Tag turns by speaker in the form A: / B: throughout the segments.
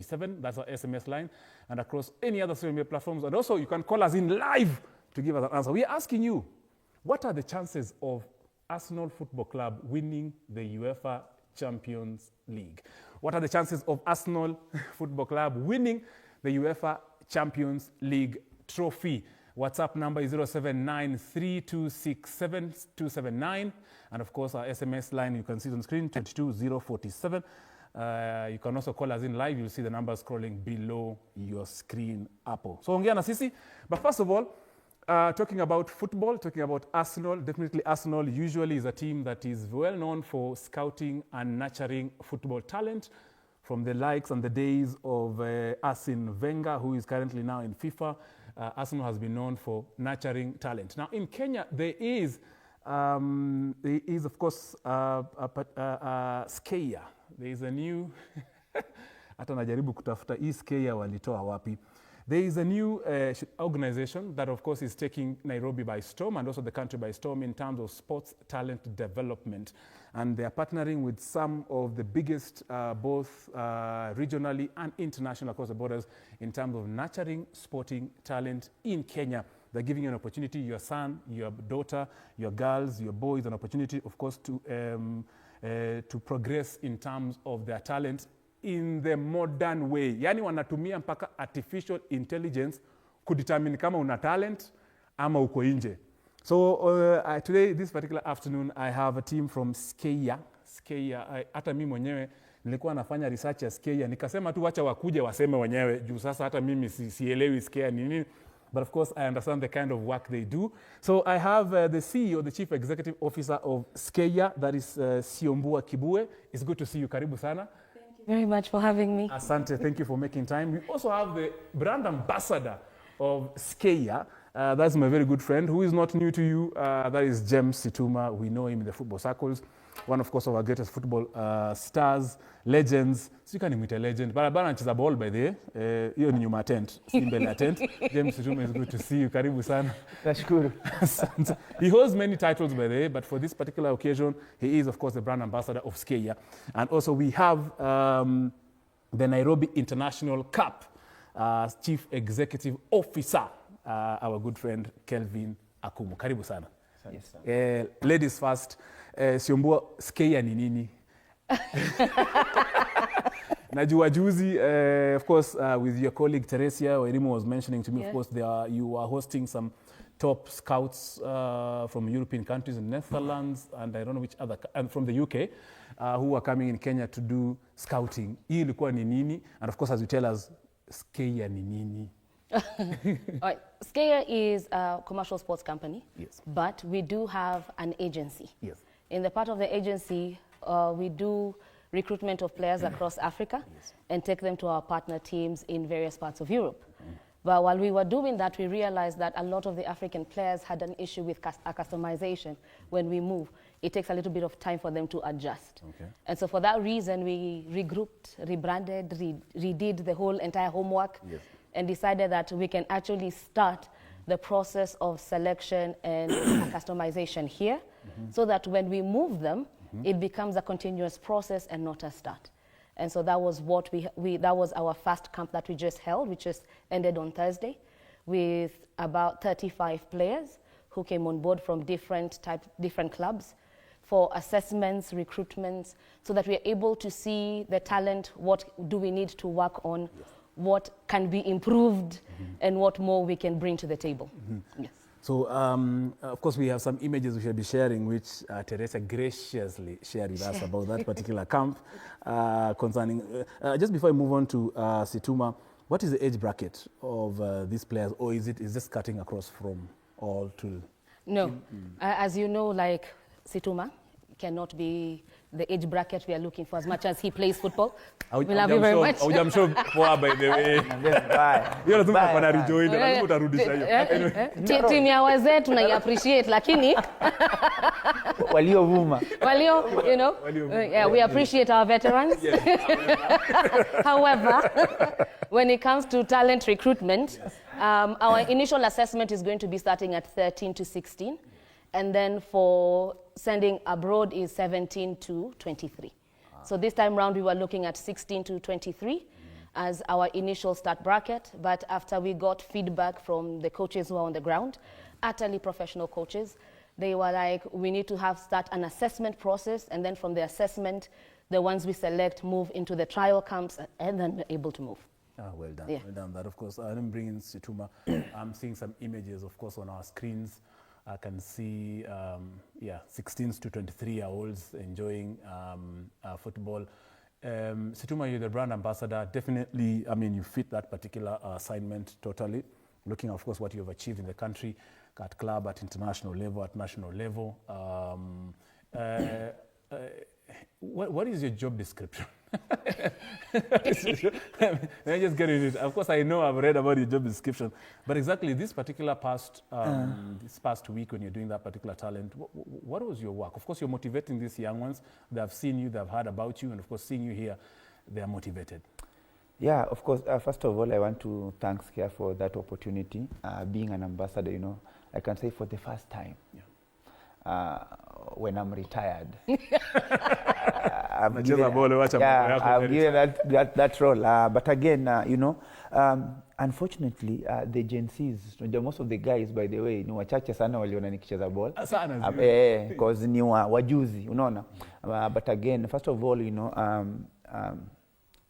A: 7. That's our SMS line, and across any other social media platforms. And also, you can call us in live to give us an answer. We are asking you, what are the chances of Arsenal Football Club winning the UEFA Champions League? What are the chances of Arsenal Football Club winning the UEFA Champions League trophy? WhatsApp number is 0793267279. And of course, our SMS line, you can see it on the screen, 22047. You can also call us in live. You'll see the numbers scrolling below your screen, Apple. So, ongea na sisi. But first of all, talking about football, talking about Arsenal, definitely Arsenal usually is a team that is well known for scouting and nurturing football talent. From the likes and the days of Arsene Wenger, who is currently now in FIFA, Arsenal has been known for nurturing talent. Now, in Kenya, there is of course, SKEIYA. There is a new, hata najaribu kutafuta hii SKEIYA walitoa wapi. There is a new organization that, of course, is taking Nairobi by storm and also the country by storm in terms of sports talent development. And they are partnering with some of the biggest, both regionally and international across the borders, in terms of nurturing sporting talent in Kenya. They're giving you an opportunity, your son, your daughter, your girls, your boys, an opportunity, of course, to progress in terms of their talent in the modern way. Yani wanatumia mpaka artificial intelligence kudetermine kama una talent ama uko nje. So today, this particular afternoon, I have a team from SKEIYA. SKEIYA, hata mimi mwenyewe nilikuwa nafanya research ya SKEIYA, nikasema tu wacha wakuje waseme wenyewe juu sasa hata mimi sielewi SKEIYA ni nini. But of course, I understand the kind of work they do. So I have the CEO, the Chief Executive Officer of SKEIYA, that is Siombua Kibue. It's good to see you. Karibu sana.
B: Thank you very much for having me.
A: Asante, thank you for making time. We also have the brand ambassador of SKEIYA. That's my very good friend, who is not new to you. That is James Situma. We know him in the football circles. One, of course, of our greatest football stars, legends. So you can imit a legend. But anacheza ball by the way. Hiyo ni nyuma tent. Simbele tent. James Situma, is good to see you. Karibu sana.
C: Nashukuru.
A: He holds many titles by the way, but for this particular occasion, he is, of course, the brand ambassador of SKEIYA. And also we have the Nairobi International Cup Chief Executive Officer, our good friend Kelvin Akumu. Karibu sana.
C: Yes,
A: Ladies first. Siombua, SKEIYA ni nini? Najua juzi, of course, with your colleague Teresia, Wairimu was mentioning to me, of course, you are hosting some top scouts from European countries, in Netherlands, and I don't know which other, and from the UK, who are coming in Kenya to do scouting. Hii ilikuwa ni nini? And of course, as you tell us, SKEIYA ni nini?
B: All right. SKEIYA is a commercial sports company,
A: yes,
B: but we do have an agency.
A: Yes.
B: In the part of the agency, we do recruitment of players across Africa, yes, and take them to our partner teams in various parts of Europe. But while we were doing that, we realized that a lot of the African players had an issue with customization when we move. It takes a little bit of time for them to adjust.
A: Okay.
B: And so for that reason, we regrouped, rebranded, redid the whole entire homework, yes, and decided that we can actually start the process of selection and customization here, so that when we move them, it becomes a continuous process and not a start. And so that was what that was our first camp that we just held, which just ended on Thursday, with about 35 players who came on board from different clubs for assessments, recruitments, so that we are able to see the talent, what do we need to work on, yes, what can be improved, and what more we can bring to the table. Yes.
A: So, of course, we have some images we shall be sharing, which Teresa graciously shared with us about that particular camp. Concerning, just before I move on to Situma, what is the age bracket of these players, or is this cutting across from all to?
B: No, as you know, like Situma cannot be the age bracket we are looking for, as much as he plays football. We love you very much.
A: I'm sure, by the way.
B: Timu ya wazee tunai-appreciate, lakini
C: waliovuma.
B: You know, yeah, we appreciate our veterans. Yes. However, when it comes to talent recruitment, yes, our initial assessment is going to be starting at 13 to 16. And then for sending abroad is 17 to 23. So this time round we were looking at 16 to 23. as our initial start bracket, but after we got feedback from the coaches who are on the ground, utterly professional coaches, they were like, we need to start an assessment process, and then from the assessment, the ones we select move into the trial camps, and then we're able to move.
A: Well done,
B: Yeah.
A: well done. That, of course, I didn't bring in Situma. I'm seeing some images, of course, on our screens. I can see, 16 to 23-year-olds enjoying football. Situma, you're the brand ambassador. Definitely, I mean, you fit that particular assignment totally. Looking, of course, what you've achieved in the country, at club, at international level, at national level. What is your job description? Let me just get into it. Of course, I know I've read about your job description, but exactly this particular this past week when you're doing that particular talent, what was your work? Of course, you're motivating these young ones. They've seen you, they've heard about you, and of course, seeing you here, they are motivated.
C: Yeah, of course. First of all, I want to thank SKEIYA for that opportunity. Being an ambassador, you know, I can say for the first time, when I'm retired, I've given that role. But again, you know, unfortunately, the Gen Zs, most of the guys, by the way, ni wachache sana waliona nikicheza ball. Because ni wajuzi, unaona. But again, first of all, you know,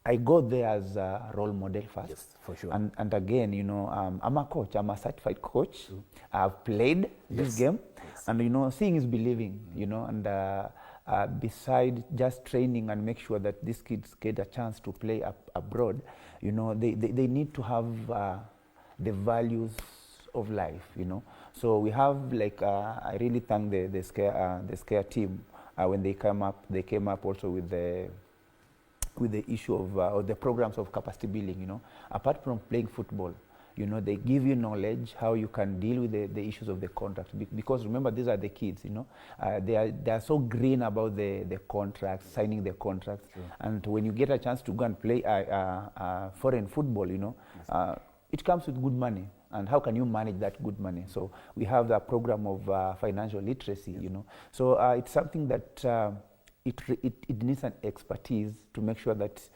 C: I go there as a role model first.
A: Yes, for sure.
C: And again, you know, I'm a coach. I'm a certified coach. I've played this game. Yes. And, you know, seeing is believing, you know. And beside just training and make sure that these kids get a chance to play abroad, you know, they need to have the values of life, you know. So we have, like, I really thank the SKEIYA team. When they came up also with the issue of or the programs of capacity building, you know. Apart from playing football, you know, they give you knowledge how you can deal with the issues of the contract. Because remember, these are the kids, you know. They are so green about the contracts, signing the contracts. Sure. And when you get a chance to go and play foreign football, you know, it comes with good money. And how can you manage that good money? So we have the program of financial literacy, you know. So it's something that it needs an expertise to make sure that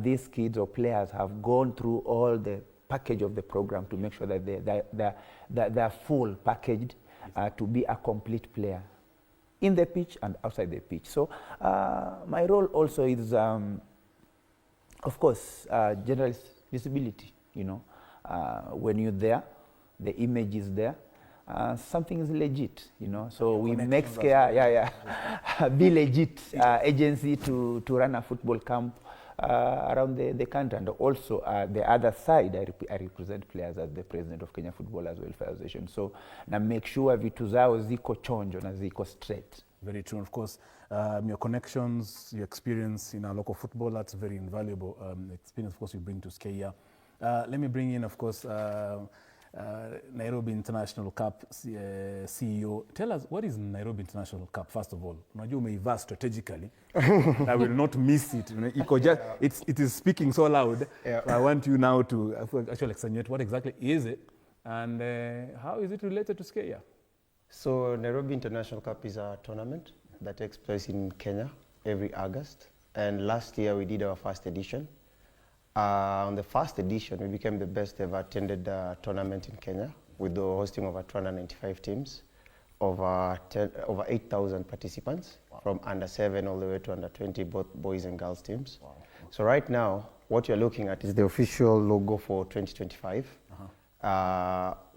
C: these kids or players have gone through all the package of the program to make sure that they're full packaged to be a complete player in the pitch and outside the pitch. So my role also is, of course, general visibility, you know. When you're there, the image is there. Something is legit, you know. So we make SKEIYA, be legit agency to run a football camp around the country. And also the other side, I represent players as the president of Kenya Footballers Welfare Association. So na make sure vitu zao ziko chonjo na ziko straight.
A: Very true. Of course, your connections, your experience in our local football, that's very invaluable experience, of course, you bring to SKEIYA. Let me bring in, of course, Nairobi International Cup CEO. Tell us, what is Nairobi International Cup, first of all? Unajua umeivaa strategically. I will not miss it. It is speaking so loud. Yeah. So I want you now to actually explain what exactly is it, and how is it related to SKEIYA?
D: So Nairobi International Cup is a tournament that takes place in Kenya every August. And last year we did our first edition. On the first edition, we became the best ever attended tournament in Kenya with the hosting of 295 teams, over 8,000 participants. Wow. From under 7 all the way to under 20, both boys and girls teams. Wow. So right now, what you're looking at is the official logo for 2025.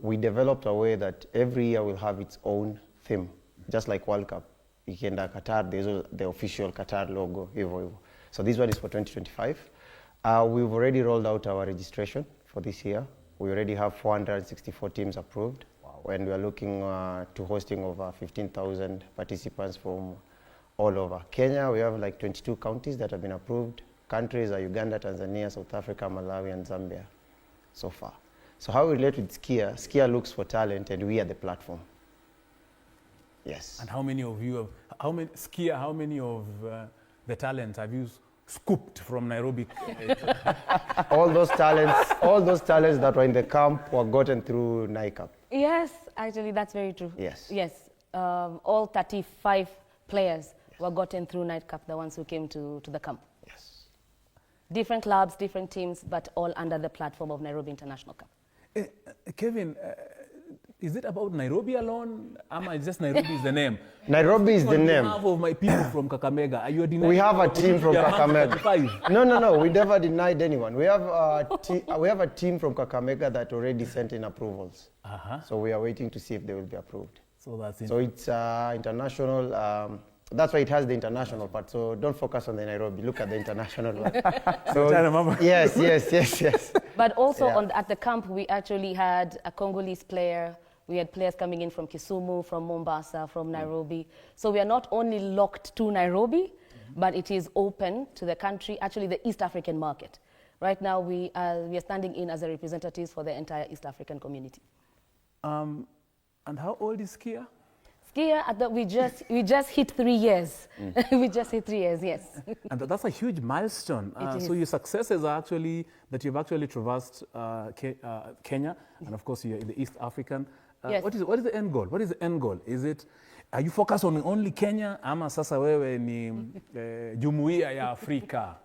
D: We developed a way that every year will have its own theme, just like World Cup. Ikienda Qatar, there's the official Qatar logo. So this one is for 2025. We've already rolled out our registration for this year. We already have 464 teams approved. Wow. And we are looking to hosting over 15,000 participants from all over. Kenya, we have like 22 counties that have been approved. Countries are Uganda, Tanzania, South Africa, Malawi, and Zambia so far. So how we relate with SKEIYA? SKEIYA looks for talent and we are the platform. Yes.
A: And how many of you, how many of the talent have you scooped from Nairobi?
D: all those talents that were in the camp were gotten through NICAP.
B: Yes, actually that's very true.
D: Yes.
B: Yes, all 35 players were gotten through NICAP, the ones who came to the camp.
D: Yes.
B: Different clubs, different teams, but all under the platform of Nairobi International Cup.
A: Kevin, is it about Nairobi alone? Am I just Nairobi is the name?
D: Nairobi is the name.
A: Half of my people from Kakamega. Are you denying?
D: We have a team from Kakamega. No. We never denied anyone. We have a team from Kakamega that already sent in approvals. So we are waiting to see if they will be approved.
A: So that's it.
D: So it's international. That's why it has the international part. So don't focus on the Nairobi. Look at the international one. So yes.
B: But also at the camp, we actually had a Congolese player. We had players coming in from Kisumu, from Mombasa, from Nairobi. So we are not only locked to Nairobi, but it is open to the country, actually the East African market. Right now, we are standing in as a representatives for the entire East African community.
A: And how old is SKEIYA?
B: SKEIYA, we just hit 3 years. We just hit 3 years, yes.
A: And that's a huge milestone. So your successes are actually that you've actually traversed Kenya, and of course you're in the East African.
B: Yes.
A: What is the end goal? What is the end goal? Are you focused on only Kenya, ama sasa wewe ni jumuiya ya Afrika?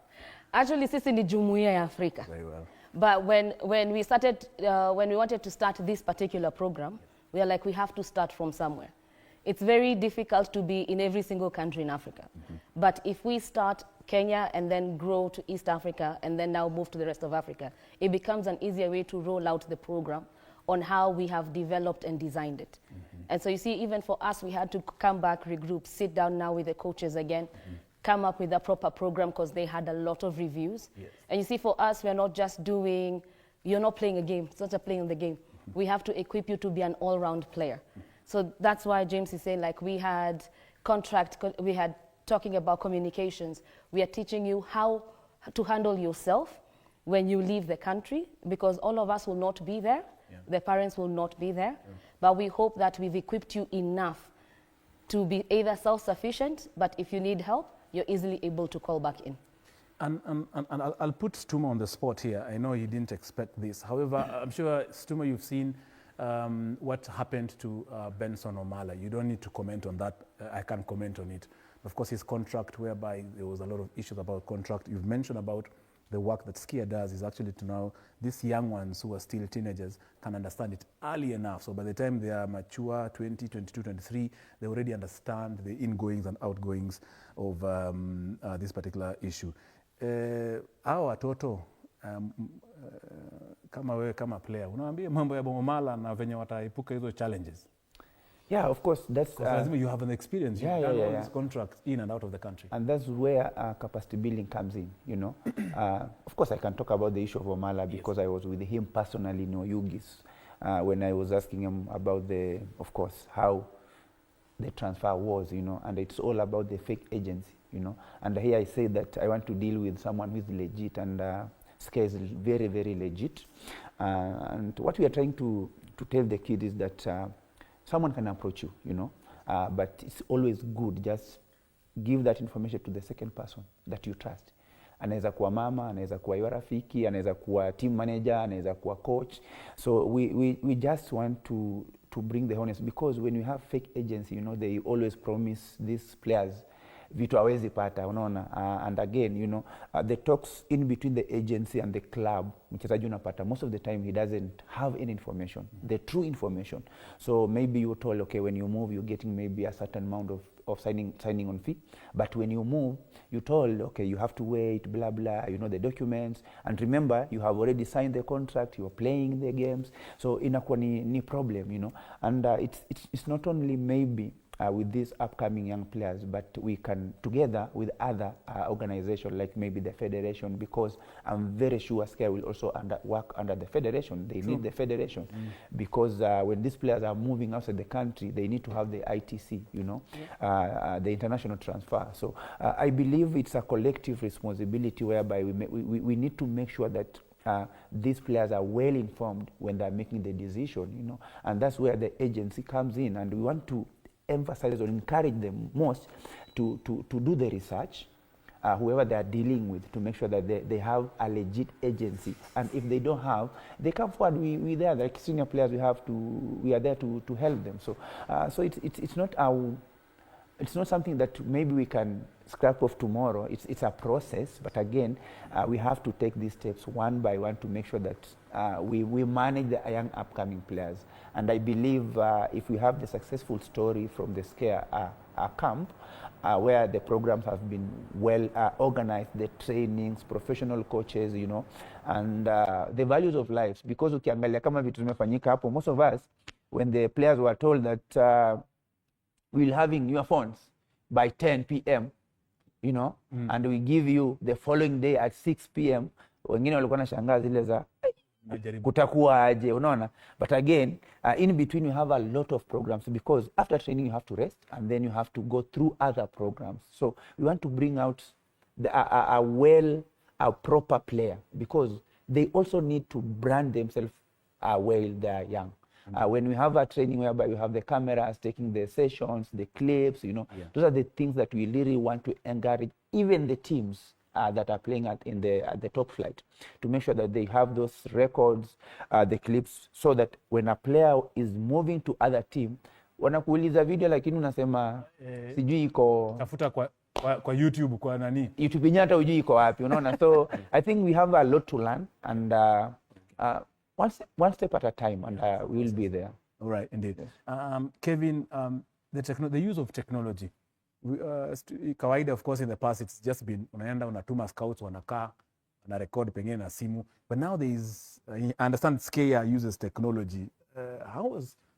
B: Actually, sisi ni jumuiya ya Afrika.
A: Very well.
B: But when we started, when we wanted to start this particular program, we are like, we have to start from somewhere. It's very difficult to be in every single country in Africa. But if we start Kenya and then grow to East Africa and then now move to the rest of Africa, it becomes an easier way to roll out the program on how we have developed and designed it. And so you see, even for us, we had to come back, regroup, sit down now with the coaches again, come up with a proper program because they had a lot of reviews.
A: Yes.
B: And you see, for us, we're not just doing, you're not playing a game, it's not just playing the game. We have to equip you to be an all-round player. So that's why James is saying, like, we had talking about communications. We are teaching you how to handle yourself when you leave the country, because all of us will not be there. Yeah. The parents will not be there. Yeah. But we hope that we've equipped you enough to be either self-sufficient, but if you need help, you're easily able to call back in.
A: And I'll put Situma on the spot here. I know he didn't expect this. However, I'm sure, Situma, you've seen what happened to Benson Omala. You don't need to comment on that. I can't comment on it. Of course, his contract, whereby there was a lot of issues about contract. You've mentioned about the work that SKEIYA does is actually to now, these young ones who are still teenagers can understand it early enough. So by the time they are mature, 20, 22, 23, they already understand the ingoings and outgoings of this particular issue. Hao watoto kama wewe kama player unawaambia mambo ya Omala na venye wataipuka hizo challenges?
C: Yeah, of course, that's
A: you have an experience. You've done all these contracts in and out of the country.
C: And that's where capacity building comes in, you know. Of course, I can talk about the issue of Omala because I was with him personally in Oyugis when I was asking him about of course, how the transfer was, you know, and it's all about the fake agency, you know. And here I say that I want to deal with someone who is legit, and SKEIYA is very, very legit. And what we are trying to tell the kid is that someone can approach you, you know, but it's always good, just give that information to the second person that you trust. Anaweza kuwa mama, anaweza kuwa yule rafiki, anaweza kuwa team manager, anaweza kuwa coach. So we just want to bring the honest, because when you have fake agency, you know, they always promise these players vitu hawezi pata, unaona. And again, you know, the talks in between the agency and the club, mchezaji unapata, most of the time he doesn't have any information, the true information. So maybe you're told, okay, when you move, you're getting maybe a certain amount of signing on fee. But when you move, you're told, okay, you have to wait, blah, blah, you know, the documents. And remember, you have already signed the contract, you're playing the games. So inakuwa ni problem, you know. And it's not only maybe with these upcoming young players, but we can, together with other organizations, like maybe the federation, because I'm very sure SKEIYA will also work under the federation. They need the federation, because when these players are moving outside the country, they need to have the ITC, you know, the international transfer. So I believe it's a collective responsibility whereby we need to make sure that these players are well informed when they're making the decision, you know, and that's where the agency comes in, and we want to emphasize or encourage them most to do the research, whoever they are dealing with, to make sure that they have a legit agency. And if they don't have, they come forward. We there, like senior players, we are there to help them. So so it's not it's not something that maybe we can scrap off tomorrow. It's a process, but again, we have to take these steps one by one to make sure that we manage the young upcoming players. And I believe if we have the successful story from the SKEIYA camp, where the programs have been well organized, the trainings, professional coaches, you know, and the values of life. Because ukiangalia kama vitu zimefanyika hapo, most of us, when the players were told that we'll having your phones by 10 p.m., you know, and we give you the following day at 6 p.m., wengine walikuwa na shangaa zile za kutakuwa aje, unaona. But again, in between you have a lot of programs, because after training you have to rest and then you have to go through other programs. So we want to bring out a proper player, because they also need to brand themselves while they are young. When we have a training whereby we have the cameras taking the sessions, the clips, you know, those are the things that we really want to encourage even the teams that are playing at the top flight, to make sure that they have those records, the clips, so that when a player is moving to other team, wanakuuliza video lakini unasema sijui iko
A: tafuta kwa YouTube, kwa nani
C: YouTube yenyewe hata hujui iko wapi, unaona. So I think we have a lot to learn, and one step at a time, and we will be there.
A: All right, indeed. Kevin, the use of technology. Kawaida, of course, in the past, it's just been unaenda unatuma scouts wanakaa na record pengine na simu. But now there is, I understand SKEIYA uses technology.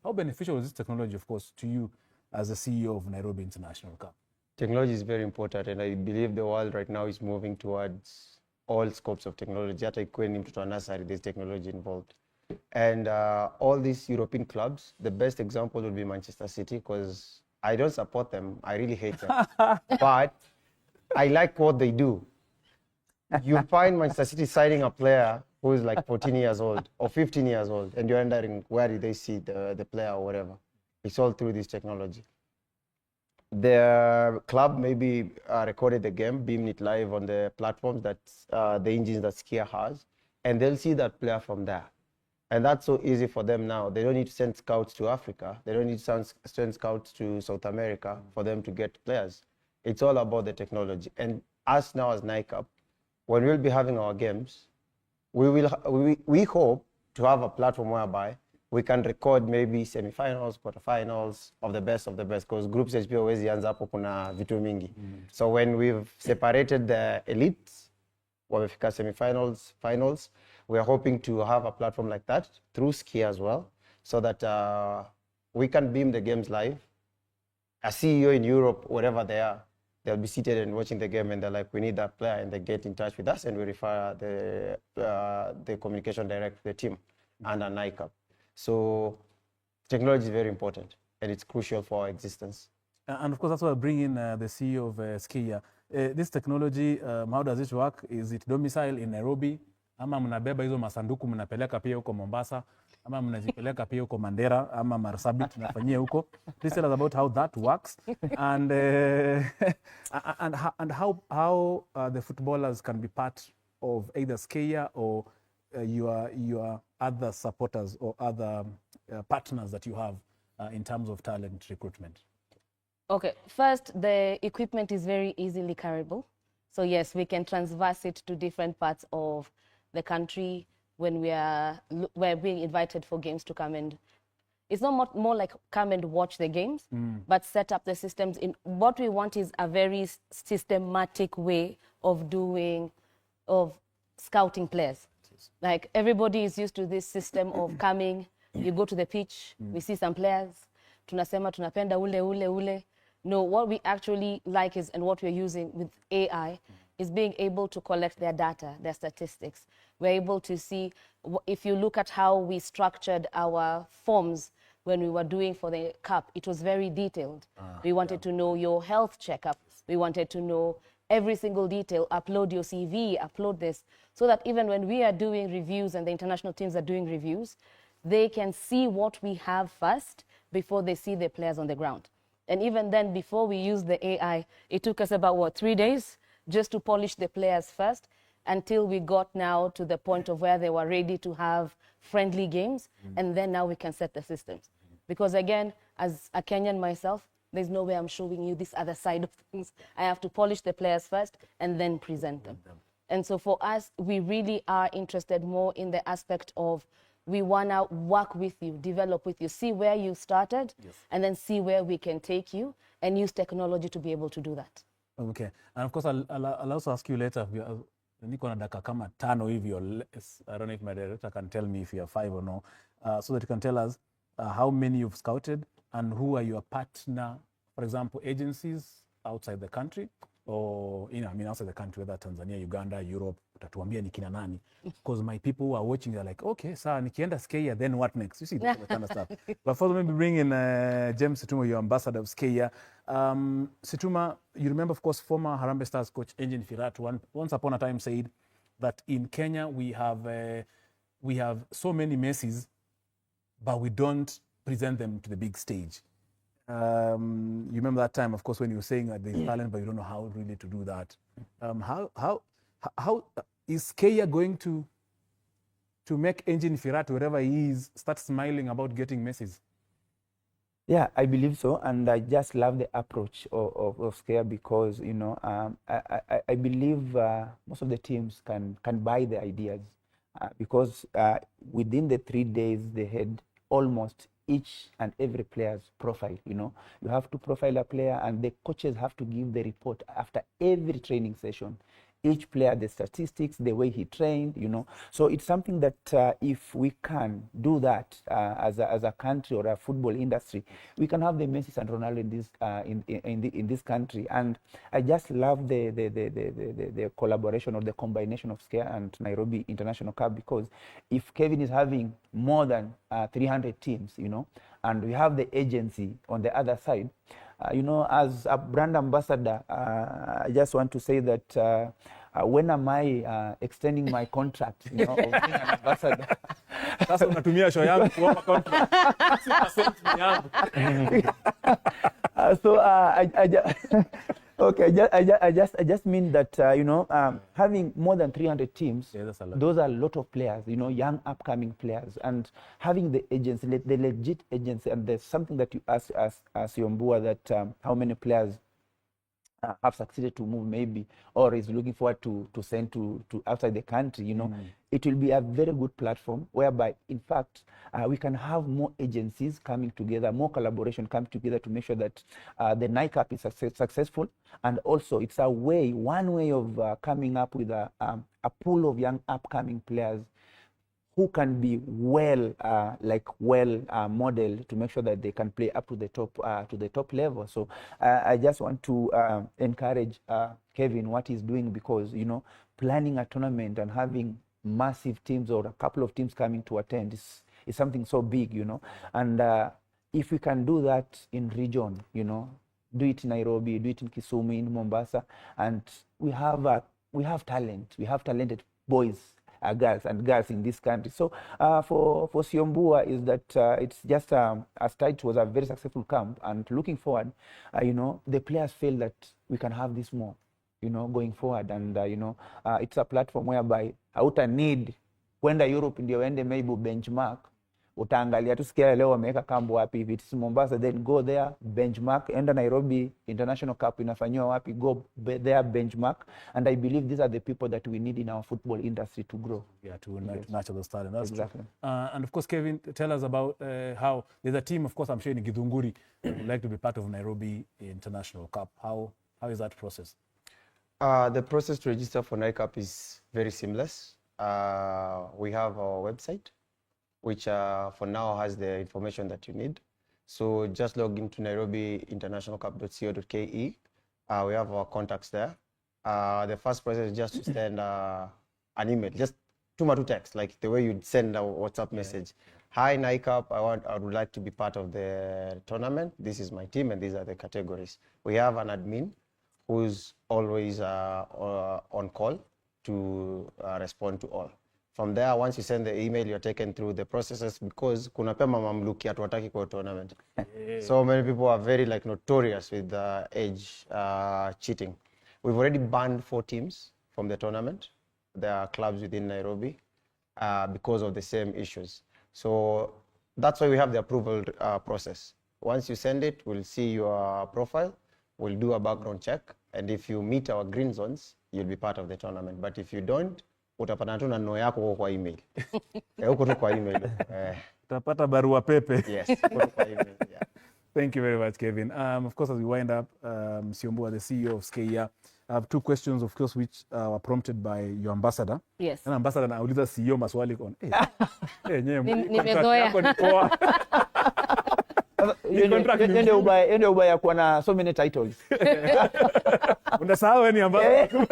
A: How beneficial is this technology, of course, to you as the CEO of Nairobi International Cup?
D: Technology is very important, and I believe the world right now is moving towards all scopes of technology. Hata ikweni mtoto wa nursery, there's technology involved. And all these European clubs, the best example would be Manchester City, because I don't support them. I really hate them. But I like what they do. You find Manchester City signing a player who is like 14 years old or 15 years old, and you're wondering where did they see the player or whatever. It's all through this technology. The club maybe recorded the game, beamed it live on the platforms that the engines that SKEIYA has, and they'll see that player from there. And that's so easy for them now. They don't need to send scouts to Africa. They don't need to send scouts to South America for them to get players. It's all about the technology. And us now as NICAP, when we'll be having our games, we hope to have a platform whereby we can record maybe semi-finals, quarterfinals of the best, because group stage pia huwezi anza hapo kuna vitu mingi. So when we've separated the elites, wamefika semi-finals, finals, we are hoping to have a platform like that through SKEIYA as well, so that we can beam the games live. A CEO in Europe, wherever they are, they'll be seated and watching the game, and they're like, we need that player, and they get in touch with us, and we refer the communication direct to the team and a NICAP. So technology is very important, and it's crucial for our existence.
A: And of course, that's why I bring in the CEO of SKEIYA. This technology, how does it work? Is it domicile in Nairobi? Ama mnabeba hizo masanduku mnapeleka pia huko Mombasa, ama mnazipeleka pia huko Mandera, ama Marsabit tunafanyia huko. Please tell us about how that works, and how the footballers can be part of either SKEIYA or your other supporters or other partners that you have in terms of talent recruitment.
B: Okay, first, the equipment is very easily carryable. So yes, we can transverse it to different parts of the country when we're being invited for games to come, and it's not more like come and watch the games, but set up the systems. In what we want is a very systematic way of scouting players. Like everybody is used to this system of coming, you go to the pitch, we see some players, tunasema tunapenda ule. No, what we actually like is, and what we're using with AI, is being able to collect their data, their statistics. We're able to see, if you look at how we structured our forms when we were doing for the cup, it was very detailed. We wanted to know your health checkup. We wanted to know every single detail, upload your CV, upload this, so that even when we are doing reviews and the international teams are doing reviews, they can see what we have first before they see the players on the ground. And even then, before we used the AI, it took us about, 3 days just to polish the players first, until we got now to the point of where they were ready to have friendly games. And then now we can set the systems. Because again, as a Kenyan myself, There's no way I'm showing you this other side of things. I have to polish the players first and then present them. And so for us, we really are interested more in the aspect of we want to work with you, develop with you, see where you started, and then see where we can take you and use technology to be able to do that.
A: Okay. And of course, I'll also ask you later. Niko na dakika kama 5 hivi or less. I don't know if my director can tell me if you have 5 or no. So that you can tell us how many you've scouted and who are your partner, for example, agencies outside the country or, outside the country, whether Tanzania, Uganda, Europe, utatuambia ni kina nani. Because my people who are watching, they're like, okay, sawa, nikienda SKEIYA, then what next? You see, that kind of stuff. But first, maybe bring in James Situma, your ambassador of SKEIYA. Situma, you remember, of course, former Harambee Stars coach Engin Firat once upon a time said that in Kenya we have so many Messis, but we don't present them to the big stage. You remember that time, of course, when you were saying that there's talent, but you don't know how really to do that. How is SKEIYA going to make Engin Firat, wherever he is, start smiling about getting Messis?
C: Yeah, I believe so, and I just love the approach of SKEIYA because I believe most of the teams can buy the ideas because within the 3 days they had almost each and every player's profile. You have to profile a player, and the coaches have to give the report after every training session. Each player, the statistics, the way he trained, So it's something that if we can do that as a country or a football industry, we can have the Messi and Ronaldo in this country. And I just love the collaboration or the combination of SKEIYA and Nairobi International Cup, because if Kevin is having more than 300 teams, and we have the agency on the other side, as a brand ambassador, I just want to say that when am I extending my contract, of being an ambassador?
A: Sasa unatumia show yangu kuomba contract. Si percent ni yangu.
C: So I just mean that having more than 300 teams, those are a lot of players, young upcoming players, and having the agency, the legit agency, and there's something that you asked as Yombua, that how many players have succeeded to move maybe, or is looking forward to send to outside the country, It will be a very good platform whereby, in fact, we can have more agencies coming together, more collaboration coming together to make sure that the Nike Cup is successful. And also it's one way of coming up with a pool of young upcoming players who can be well modeled to make sure that they can play up to the top level. So I just want to encourage Kevin what he's doing, because planning a tournament and having massive teams or a couple of teams coming to attend is something so big, and if we can do that in region, do it in Nairobi, do it in Kisumu, in Mombasa, and we have talent, we have talented boys, girls in this country. So for Siombua is that it's just as tight was a very successful camp, and looking forward, the players feel that we can have this more, going forward, and it's a platform whereby hauta need kwenda Europe ndio ende maybe benchmark, utaangalia tu SKEIYA leo wameweka kambi wapi, if it's Mombasa then go there benchmark, enda Nairobi International Cup inafanywa wapi, go there benchmark. And I believe these are the people that we need in our football industry to grow.
A: Yeah, to nurture the talent. That's
C: exactly.
A: True. And of course, Kevin, tell us about how there's a team, of course, I'm sure in Githunguri that would like to be part of Nairobi International Cup. How is that process?
D: The process to register for Nairobi Cup is very seamless. We have our website, which for now has the information that you need. So just log into nairobiinternationalcup.co.ke. We have our contacts there. The first process is just to send an email, just 2 text, like the way you'd send a WhatsApp message. Hi, Nairobi Cup, I would like to be part of the tournament. This is my team and these are the categories. We have an admin who's always on call to respond to all. From there, once you send the email, you're taken through the processes, because kuna pia mamamluki hatuwataki kwa tournament. So many people are very notorious with age cheating. We've already banned 4 teams from the tournament. There are clubs within Nairobi because of the same issues. So that's why we have the approval process. Once you send it, we'll see your profile, we'll do a background check, and if you meet our green zones, you'll be part of the tournament. But if you don't, utapata tu na no yako kwa email. Huko tu kwa email.
A: Utapata barua pepe.
D: Yes, huko tu kwa email. Yeah.
A: Thank you very much, Kevin. Of course, as we wind up, Siombua, the CEO of SKEIYA, I have two questions, of course, which were prompted by your ambassador.
B: Yes.
A: And ambassador nauliza CEO maswali on.
B: Nimezoea.
C: Ndio ubaya kuwa na so many titles.
A: Unasahau ni ambassador.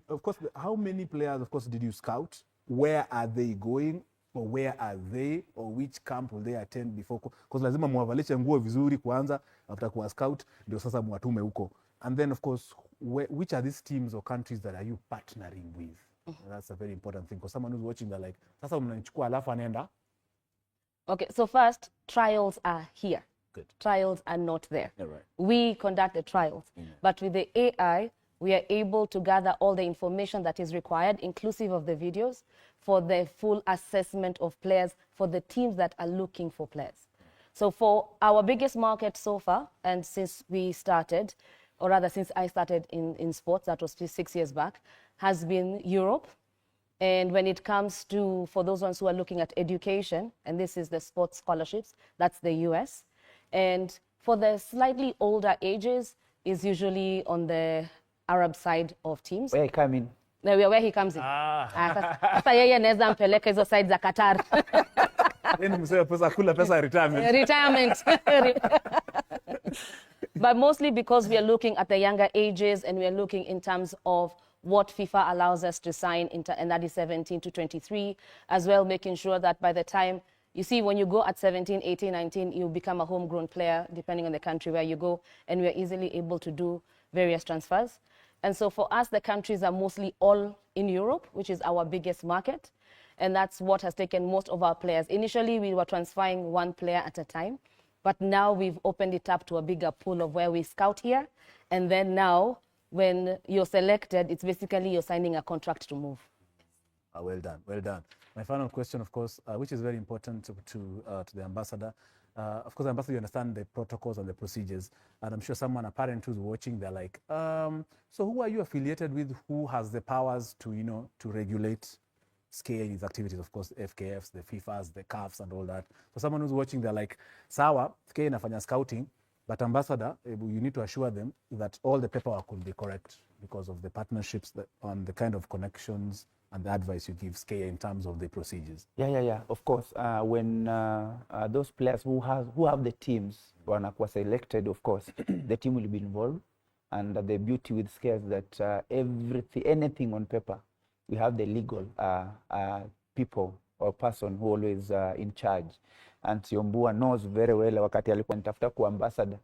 A: Of course, how many players, of course, did you scout? Where are they going? Or where are they? Or which camp will they attend before? Because lazima muwavalishe nguo vizuri kwanza after kuwa scout ndio sasa muwatume huko. And then, of course, which are these teams or countries that are you partnering with? That's a very important thing, because someone who's watching, they're like, sasa mnanichukua alafu anaenda.
B: Okay, so first, trials are here.
A: Good.
B: Trials are not there.
A: Yeah, right.
B: We conduct the trials, but with the AI, we are able to gather all the information that is required, inclusive of the videos, for the full assessment of players for the teams that are looking for players. So for our biggest market so far, and since we started, or rather since I started in sports, that was 6 years back, has been Europe. And when it comes to, for those ones who are looking at education, and this is the sports scholarships, that's the US. And for the slightly older ages, is usually on the Arab side of teams.
C: Where I come in.
B: Where he comes in. Sasa yeye anaweza mpeleka hizo side za Qatar.
A: Then msema pesa kula pesa retirement.
B: Retirement. But mostly because we are looking at the younger ages, and we are looking in terms of what FIFA allows us to sign, and that is 17 to 23, as well making sure that by the time, you see, when you go at 17, 18, 19, you become a homegrown player, depending on the country where you go, and we are easily able to do various transfers. And so for us, the countries are mostly all in Europe, which is our biggest market. And that's what has taken most of our players. Initially, we were transferring one player at a time, but now we've opened it up to a bigger pool of where we scout here. And then now, when you're selected, it's basically you're signing a contract to move.
A: Well done, well done. My final question, of course, which is very important to the ambassador. Of course, ambassador, you understand the protocols and the procedures, and I'm sure someone, a parent who's watching, they're like, so who are you affiliated with? Who has the powers to, to regulate SKEIYA in its activities? Of course, FKFs, the FIFAs, the CAFs, and all that. So someone who's watching, they're like, sawa, SKEIYA inafanya scouting, but ambassador, you need to assure them that all the paperwork will be correct because of the partnerships and the kind of connections and the advice you give SKEIYA in terms of the procedures.
C: Yeah. Of course, when those players who have the teams wanakuwa selected, of course, the team will be involved. And the beauty with SKEIYA is that anything on paper, we have the legal people or person who always in charge. And Siombua knows very well wakati alikuwa nitafuta kuwa ambassador.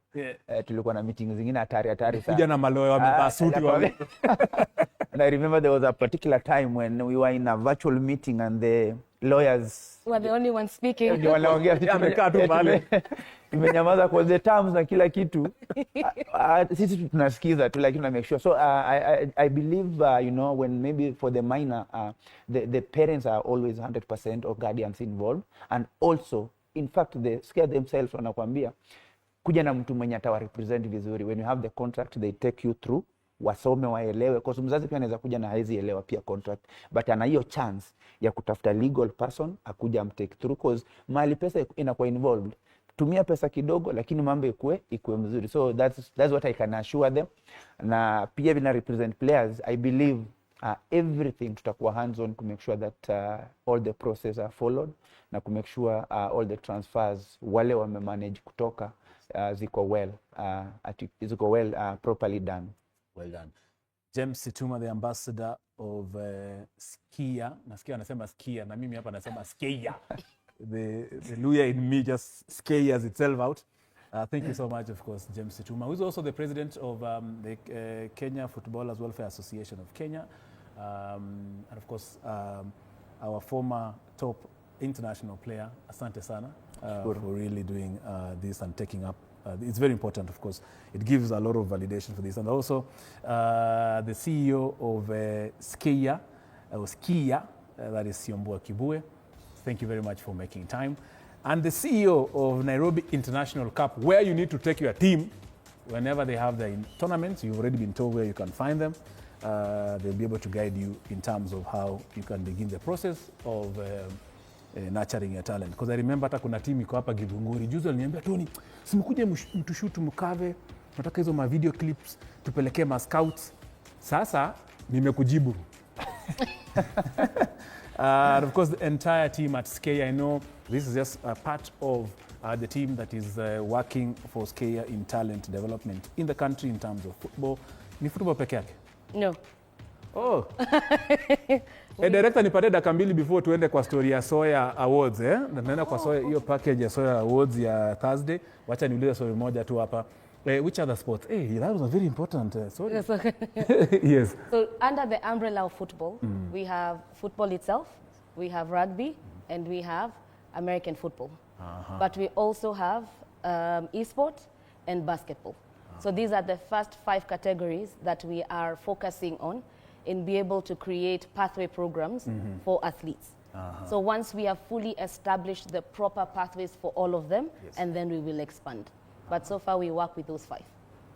C: Tulikuwa na meetings zingine hatari sana.
A: Kuja na maloya wamevaa suti wale.
C: And I remember there was a particular time when we were in a virtual meeting and the lawyers
B: were the only ones speaking.
C: Ndio wanaongea
A: amekaa tu pale.
C: Imenyamaza kwa the terms na kila kitu. Sisi tunasikiza tu, lakini na make sure. So I believe when maybe for the minor the parents are always 100% of guardians involved, and also in fact they scare themselves wanakuambia kuja na mtu mwenye atawa represent vizuri. When you have the contract, they take you through, wasome waelewe, kwa sababu mzazi pia anaweza kuja na haizi elewa pia contract, but ana hiyo chance ya kutafuta legal person akuja amtake through, because mali pesa inakuwa involved. Tumia pesa kidogo lakini mambo ikuwe mzuri. So that's what I can assure them. Na pia vina represent players, I believe everything tutakuwa hands on to make sure that all the process are followed, na to make sure all the transfers wale wame manage kutoka ziko well properly done.
A: Well done. James Situma, the ambassador of SKEIYA. Nasikia anasema SKEIYA na mimi hapa nasema SKEIYA. The Luya in me just SKEIYAs itself out. Thank you so much, of course, James Situma, who's also the president of the Kenya Footballers Welfare Association of Kenya. And of course, our former top international player, Asante Sana, for really doing this and taking up. It's very important, of course. It gives a lot of validation for this. And also the CEO of SKEIYA, that is Siombua Kibue. Thank you very much for making time. And the CEO of Nairobi International Cup, where you need to take your team whenever they have their tournaments. You've already been told where you can find them. They'll be able to guide you in terms of how you can begin the process of nurturing your talent. Because I remember hata kuna team iko hapa Githunguri. Juzi aliniambia, Tony, simkuje mtushoot mkave, nataka hizo ma video clips, tupelekee ma scouts. Sasa nimekujibu. And of course, the entire team at SKEIYA, I know this is just a part of the team that is working for SKEIYA in talent development in the country in terms of football. Ni football peke yake?
B: No.
A: Oh. Director, nipate dakika mbili before tuende kwa story ya Soya Awards. Na tunaenda kwa Soya, hiyo package ya Soya Awards ya Thursday. Wacha niulize story moja tu hapa. Which other sports? Hey, that was a very important story.
B: Yes, okay.
A: Yes.
B: So under the umbrella of football, we have football itself, we have rugby, and we have American football. But we also have e-sport and basketball. So these are the first 5 categories that we are focusing on in be able to create pathway programs for athletes. So once we have fully established the proper pathways for all of them, and then we will expand. But so far we work with those 5.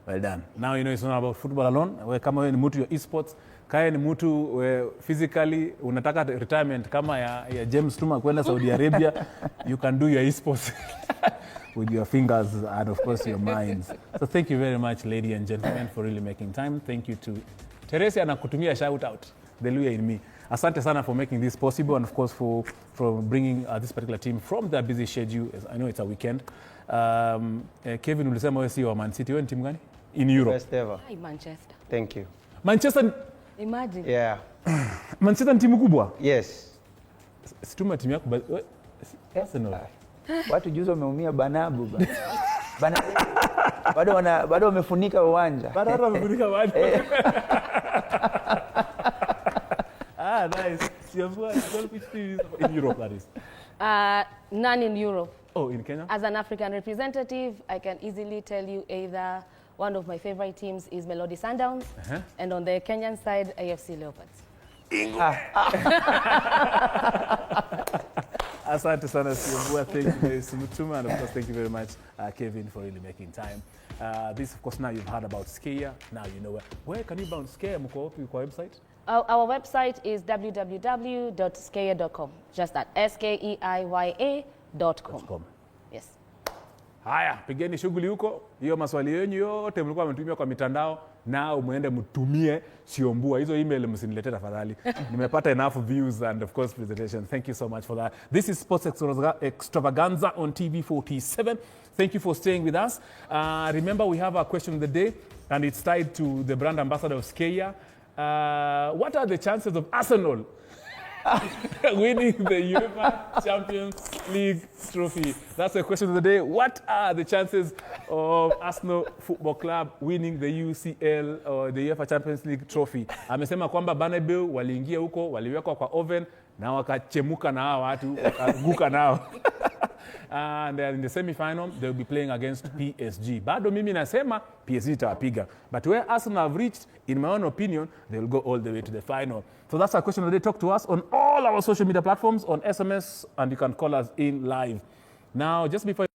A: Well done. Now you know it's not about football alone. Kama wewe ni mtu ya esports, kaya ni mtu physically unataka retirement kama ya James Situma kwenda Saudi Arabia, you can do your esports with your fingers and of course your minds. So thank you very much, ladies and gentlemen, for really making time. Thank you to Teresa na kutumia shout out, the Luya in me. Asante sana for making this possible, and of course for bringing this particular team from their busy schedule. I know it's a weekend. Kevin, ulisema wewe si wa Man City, wewe ni timu gani? In Europe.
D: Best ever.
B: Hi, Manchester.
D: Thank you.
A: Manchester.
B: Imagine.
D: Yeah.
A: Manchester ni timu kubwa?
D: Yes.
A: Situma timu yako Arsenal.
C: Watu juzi wameumia Banabu. Bado wamefunika uwanja.
A: Bado wamefunika uwanja. Nice. In Europe, that is.
B: None in Europe.
A: Oh, in Kenya?
B: As an African representative, I can easily tell you either one of my favorite teams is Melody Sundowns, and on the Kenyan side, AFC Leopards.
A: Asante sana Siobua, thank you Situma, and of course thank you very much Kevin for really making time. This of course now you've heard about SKEIYA, now you know where can you bound SKEIYA mko wapi kwa website?
B: Our website is www.skeiya.com. Just that, SKEIYA.com. Yes.
A: Haya, pigeni shughuli huko. Hiyo maswali yenu yote mlikuwa mmetumia kwa mitandao, na muende mtumie Siombua. Hizo email msiniletee tafadhali. Nimepata enough views and of course presentation. Thank you so much for that. This is Sports Extravaganza on TV47. Thank you for staying with us. Remember, we have a question of the day, and it's tied to the brand ambassador of SKEIYA. What are the chances of Arsenal winning the UEFA Champions League trophy? That's the question of the day. What are the chances of Arsenal Football Club winning the UCL or the UEFA Champions League trophy? Amesema kwamba Bernabeu waliingia huko, waliwekwa kwa oven na wakachemuka na hao watu, wakaguka nao. And in the semi-final, they'll be playing against PSG. Bado mimi nasema PSG itawapiga. But where Arsenal have reached, in my own opinion, they'll go all the way to the final. So that's our question of the day. Talk to us on all our social media platforms, on SMS, and you can call us in live. Now, just before